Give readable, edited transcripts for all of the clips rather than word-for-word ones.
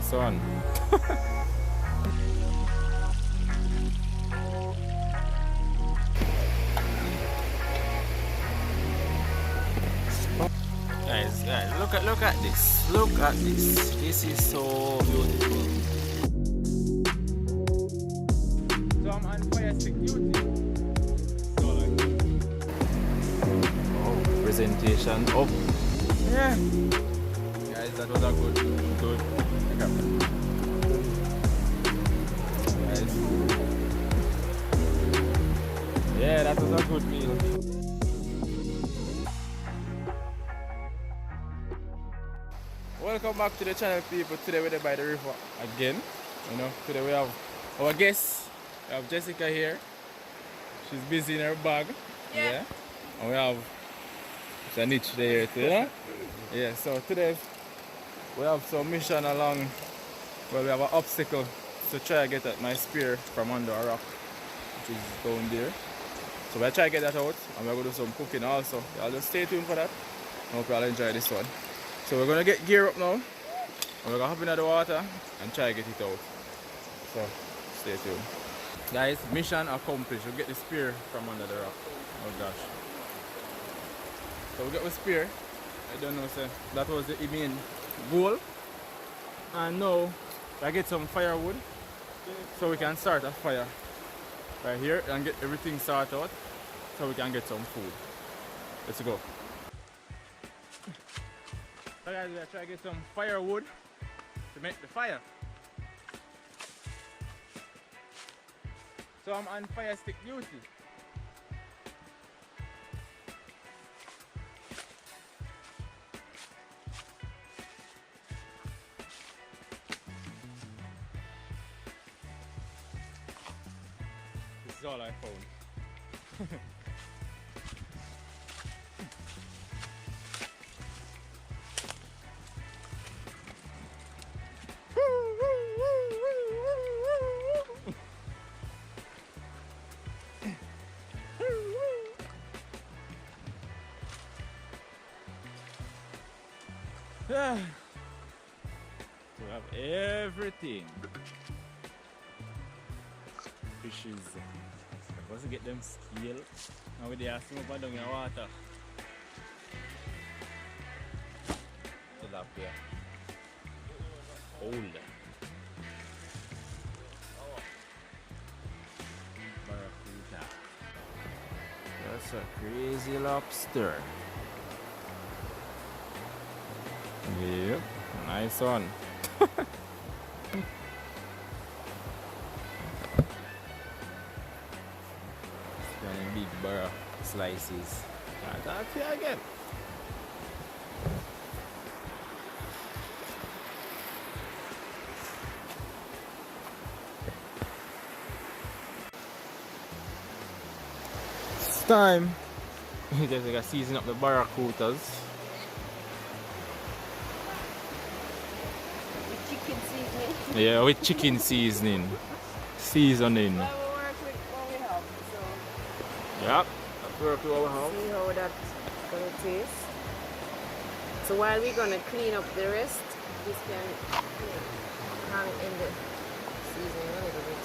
Nice one. Guys, look at this. Look at this. This is so beautiful. So I'm on fire security. So like, oh, presentation up. Yeah. Guys, that was a good. Okay. Guys. Yeah, that was a good meal. Welcome back to the channel, people. Today we're by the river again. You know, today we have our guest. We have Jessica here. She's busy in her bag. Yeah. And we have Sanich there too, you know? Yeah, so today we have some mission along. Well, we have an obstacle to try to get at my spear from under a rock, which is down there. So we'll try to get that out, and we're going to do some cooking also. Y'all just stay tuned for that. I hope y'all enjoy this one. So we're going to get gear up now, and we're going to hop into the water and try to get it out. So stay tuned. Guys, mission accomplished. We'll get the spear from under the rock. Oh gosh. So we got the spear. I don't know, sir. That was the main goal. And now I get some firewood so we can start a fire right here and get everything started out so we can get some food. Let's go. So guys, we're trying to get some firewood to make the fire. So I'm on fire stick duty. This is all I found. We have everything. Fishes. Supposed to get them scale. Now we are swim up down in the water. Tilapia. Old. Barracuda. That's a crazy lobster. Yep, nice one. Scanning big barra slices. That's here again. It's time. Just like season up the barracudas. Yeah, with chicken seasoning. Seasoning. Well, we'll work with what we have. So Yep, that's work with what we have. see how that's gonna taste. So while we're gonna clean up the rest, this can hang in the seasoning a little bit.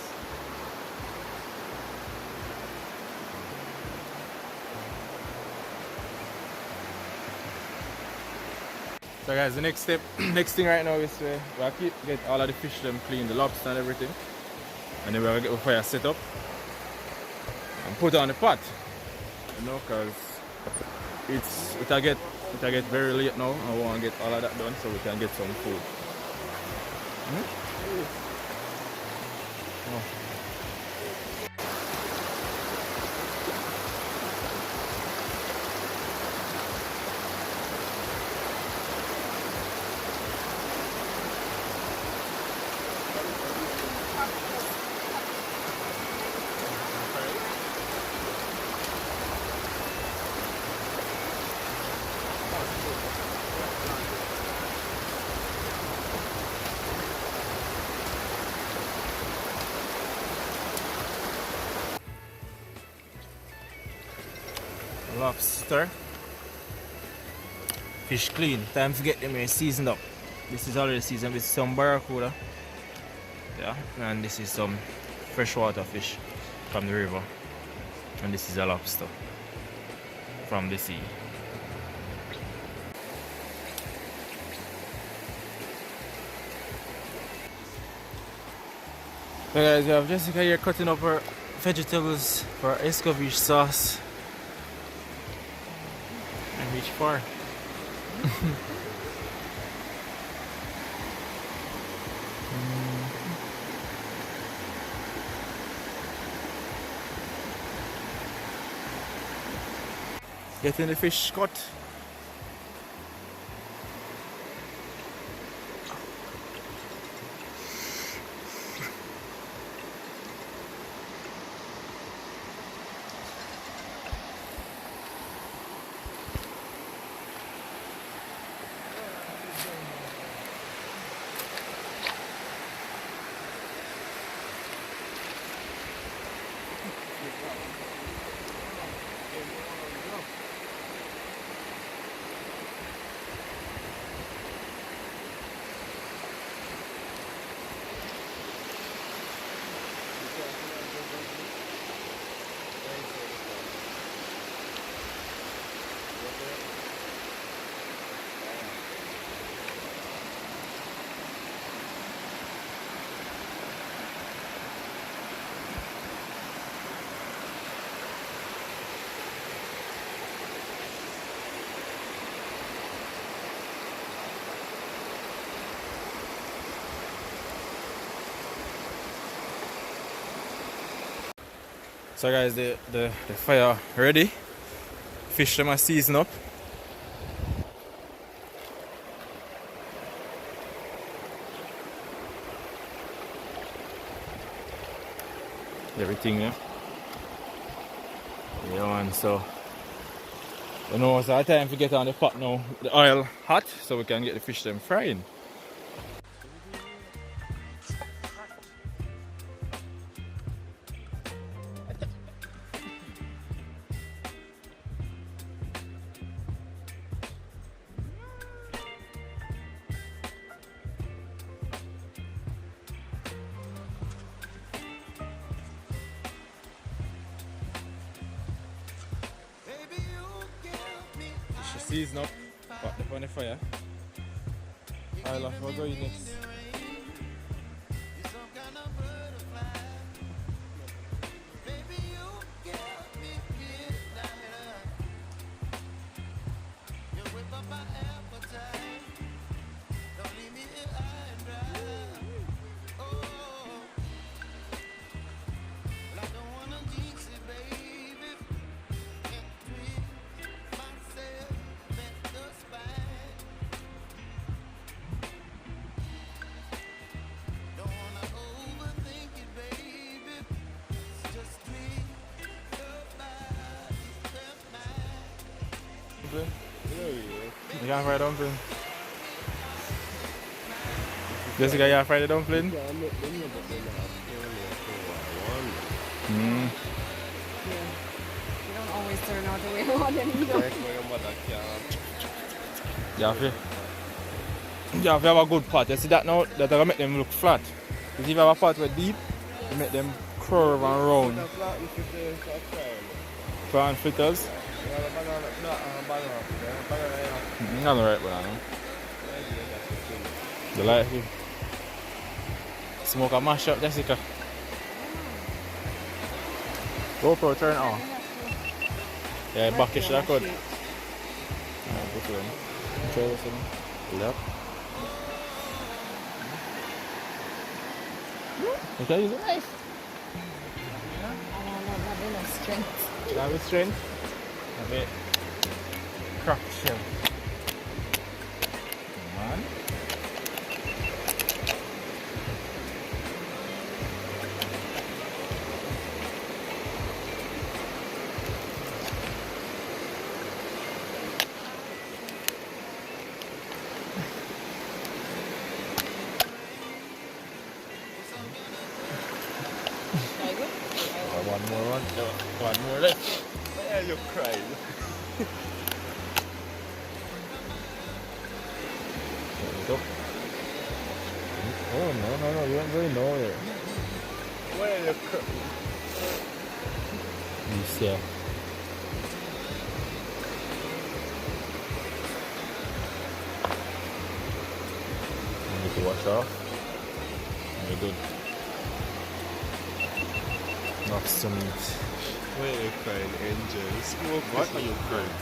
So guys, the next step, next thing right now is we get all of the fish them clean, the lobster and everything. And then we're gonna get the fire set up and put on the pot. You know, cause it'll get very late now. I wanna get all of that done so we can get some food. Oh. Lobster. Fish clean. Time to get them seasoned up. This is already seasoned with some barracuda. Yeah, and this is some freshwater fish from the river. And this is a lobster from the sea. So guys, we have Jessica here cutting up her vegetables for escovitch sauce. And reach far. Getting the fish cut. So guys, the fire ready. Fish them are seasoned up. Everything, yeah. Yeah man, so you know it's our time to get on the pot now. The oil hot so we can get the fish them frying. Season up, put them on the fire. I'll have to go in next. You can't fry dumpling? Jessica, you fry the dumpling? You don't always turn out the way you want them either. You have to have a good pot. You see that now? That will make them look flat. Because if you have a pot with deep, you make them curve and round. Prawn fritters? Not the right banana. You like it? Smoke a mash up, Jessica. GoPro turn on. Yeah, back is that good. Put it in. Try this in. Yep. You can use a knife. I don't have enough strength. You have a strength? A bit cracked shell. Come on. One more left. Yeah, you cried. There we go. Oh no, you ain't going nowhere. Where the You see. You need to wash off. You're good. Have some meat. Where you crying, Angel? Smoke. What are you crying?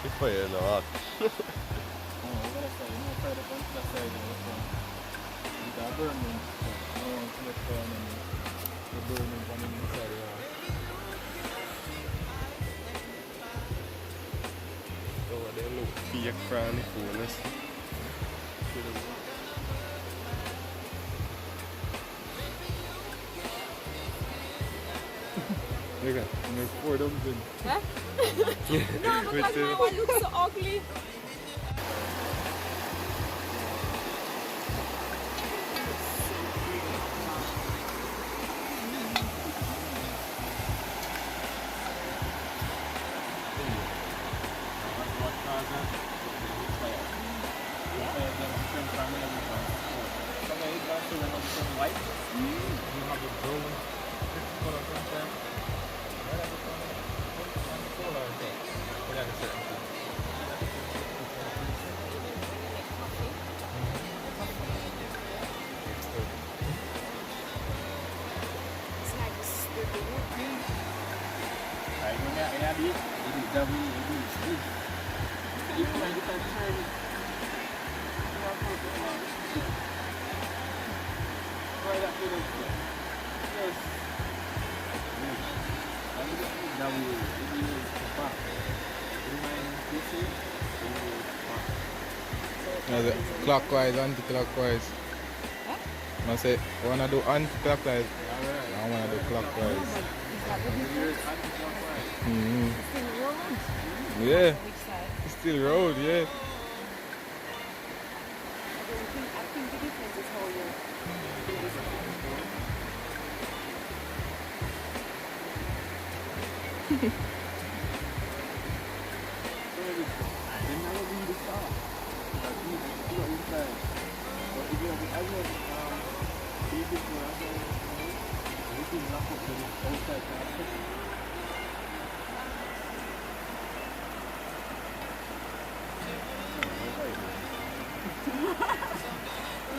If I know what. They look fake cranny fullness. Look at me pour them in. Huh? No, because my one looks so ugly. It's like stupid. Clockwise, anti-clockwise. I say, I wanna do anti-clockwise. I wanna do clockwise. Mm-hmm. Yeah, Which side? it's still road, yeah. I think the difference is how you do this.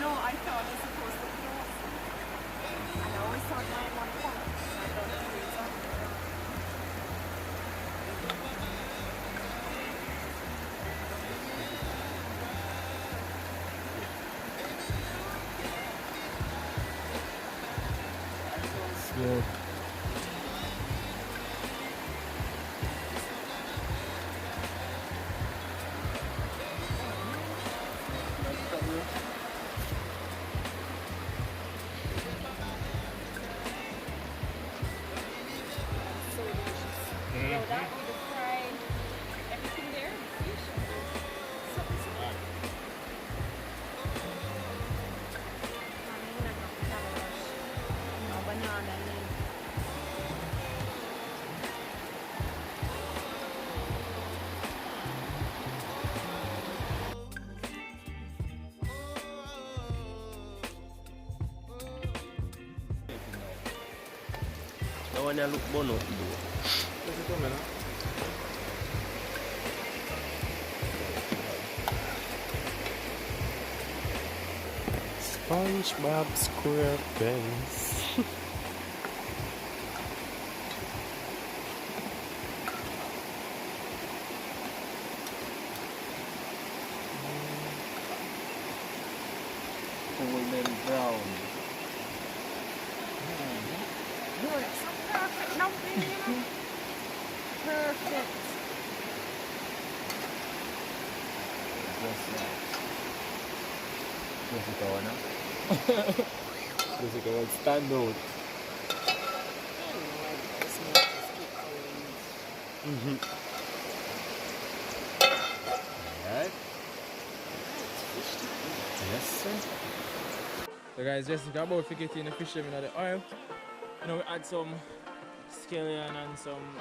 No, I thought it's supposed to be off. I always thought mine one point. I thought it was off. Smooth. So delicious. You know that with the fried, everything there, the fish. So it's good. No banana, no. That one you look bun up though. SpongeBob SquarePants. brown. No, it's so perfect dumpling, you know. Perfect. Just right. Jessica, wanna? Jessica will stand out. Alright. Yes, sir. So guys, Jessica about to get in the fish them in the oil. You know, we add some scallion and some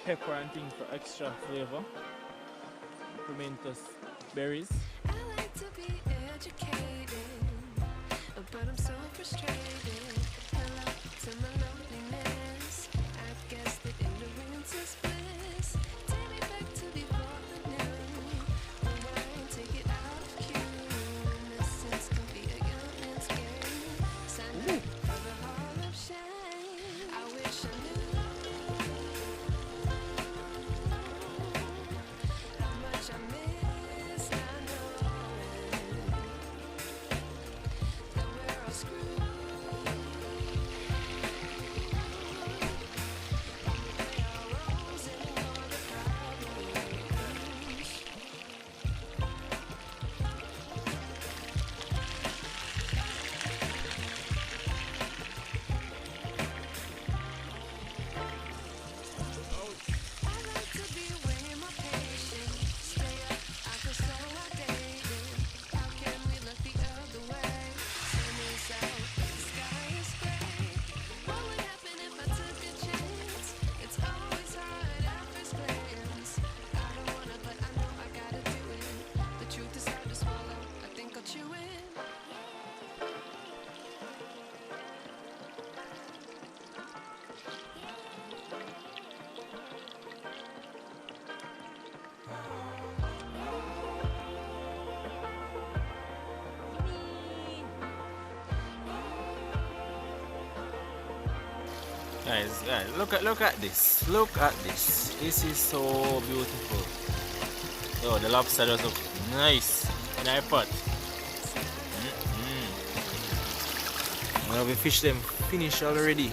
pepper and things for extra flavor. Pimentos berries. I like to be educated, but I'm so frustrated. Hello to my loneliness. I've guessed that ignorance is bliss. Take me back to before the new. Rewind, take it out of cue. Innocence can be a young man's game. Sign up for the hall of shame. I wish I knew how much I miss not knowing that we're all screwed. Play our roles and ignore the problems. I like to be weighing my patience. Stay up, I feel so outdated. How can we look the other way? Sun is out, the sky is gray. What would happen if I took a chance? It's always hard at first glance. I don't wanna, but I know I gotta do it. The truth is hard to swallow. I think I'll chew it. Guys, look at this. Look at this. This is so beautiful. Oh, the lobster does look nice in our pot. Well, we fish them finished already.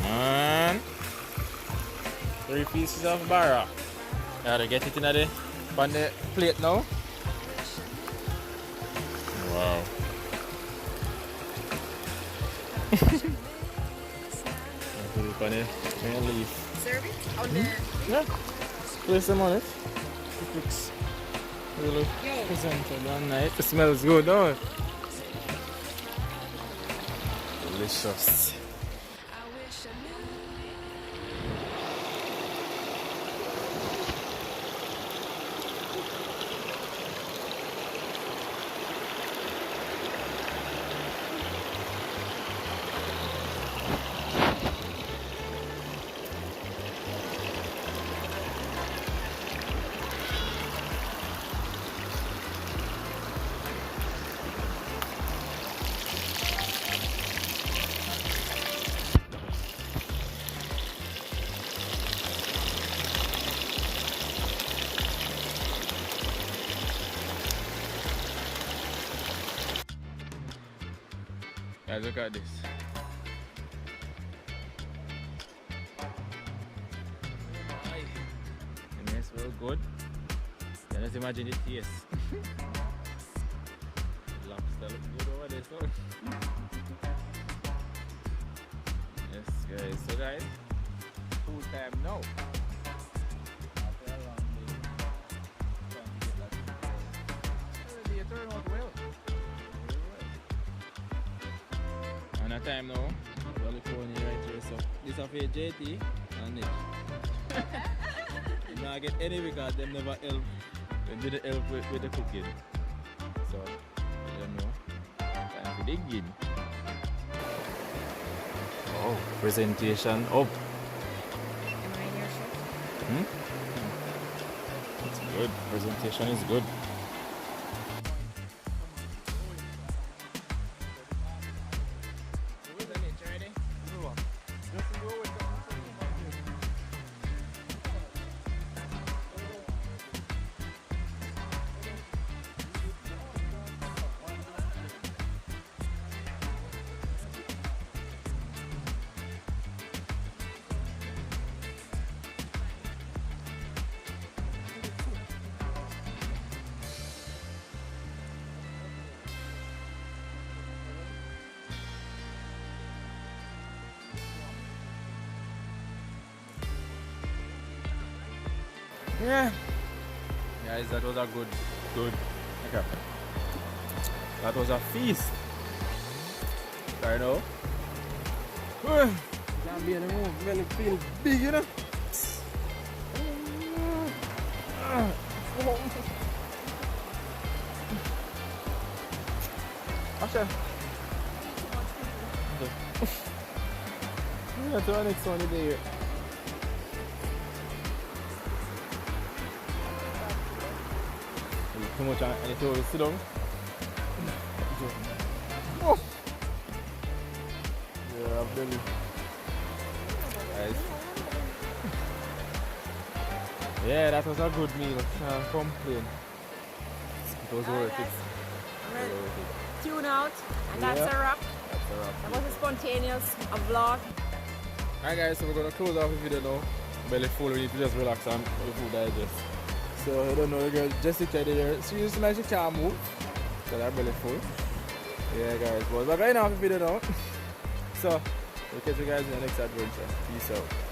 Man, 3 pieces of barra. Gotta get it in on the plate now. Wow. Put it on the leaf. Serve it on the... Yeah, place them on it. It looks really presentable and nice. It smells good, don't it? Delicious. I wish I knew. Guys, look at this. The mess well good. Then let's imagine the taste. The lobster looks good over there, so. Yes, guys. So, guys, food time now. After a long day, trying to get that food. Already, it turned out well. Very well. And a time now, California right here. So, this is for JT and Nick. You not get any because them never help. They didn't help with the cooking. So, I don't know. Time to dig in. Oh, presentation up. It's good. Presentation is good. Yeah. Guys, that was a good. Okay. That was a feast. I know. Can't be anymore. Belly feel big, you know. Asha. Yeah, to our next one today. Too much and if you sit down. Oh. Yeah, belly. Guys. Yeah, that was a good meal. Can't complain. It was worth it. Tune out, and that's Yeah. a wrap. That's a wrap. That was a spontaneous vlog. Alright guys, so we're gonna close off the video now. Belly full, we need to just relax and let the food digest. So I don't know, the girl Jessica there, she used to like she can't move. Because her belly full. Yeah guys, but we're going off the video now. So we'll catch you guys in the next adventure. Peace out.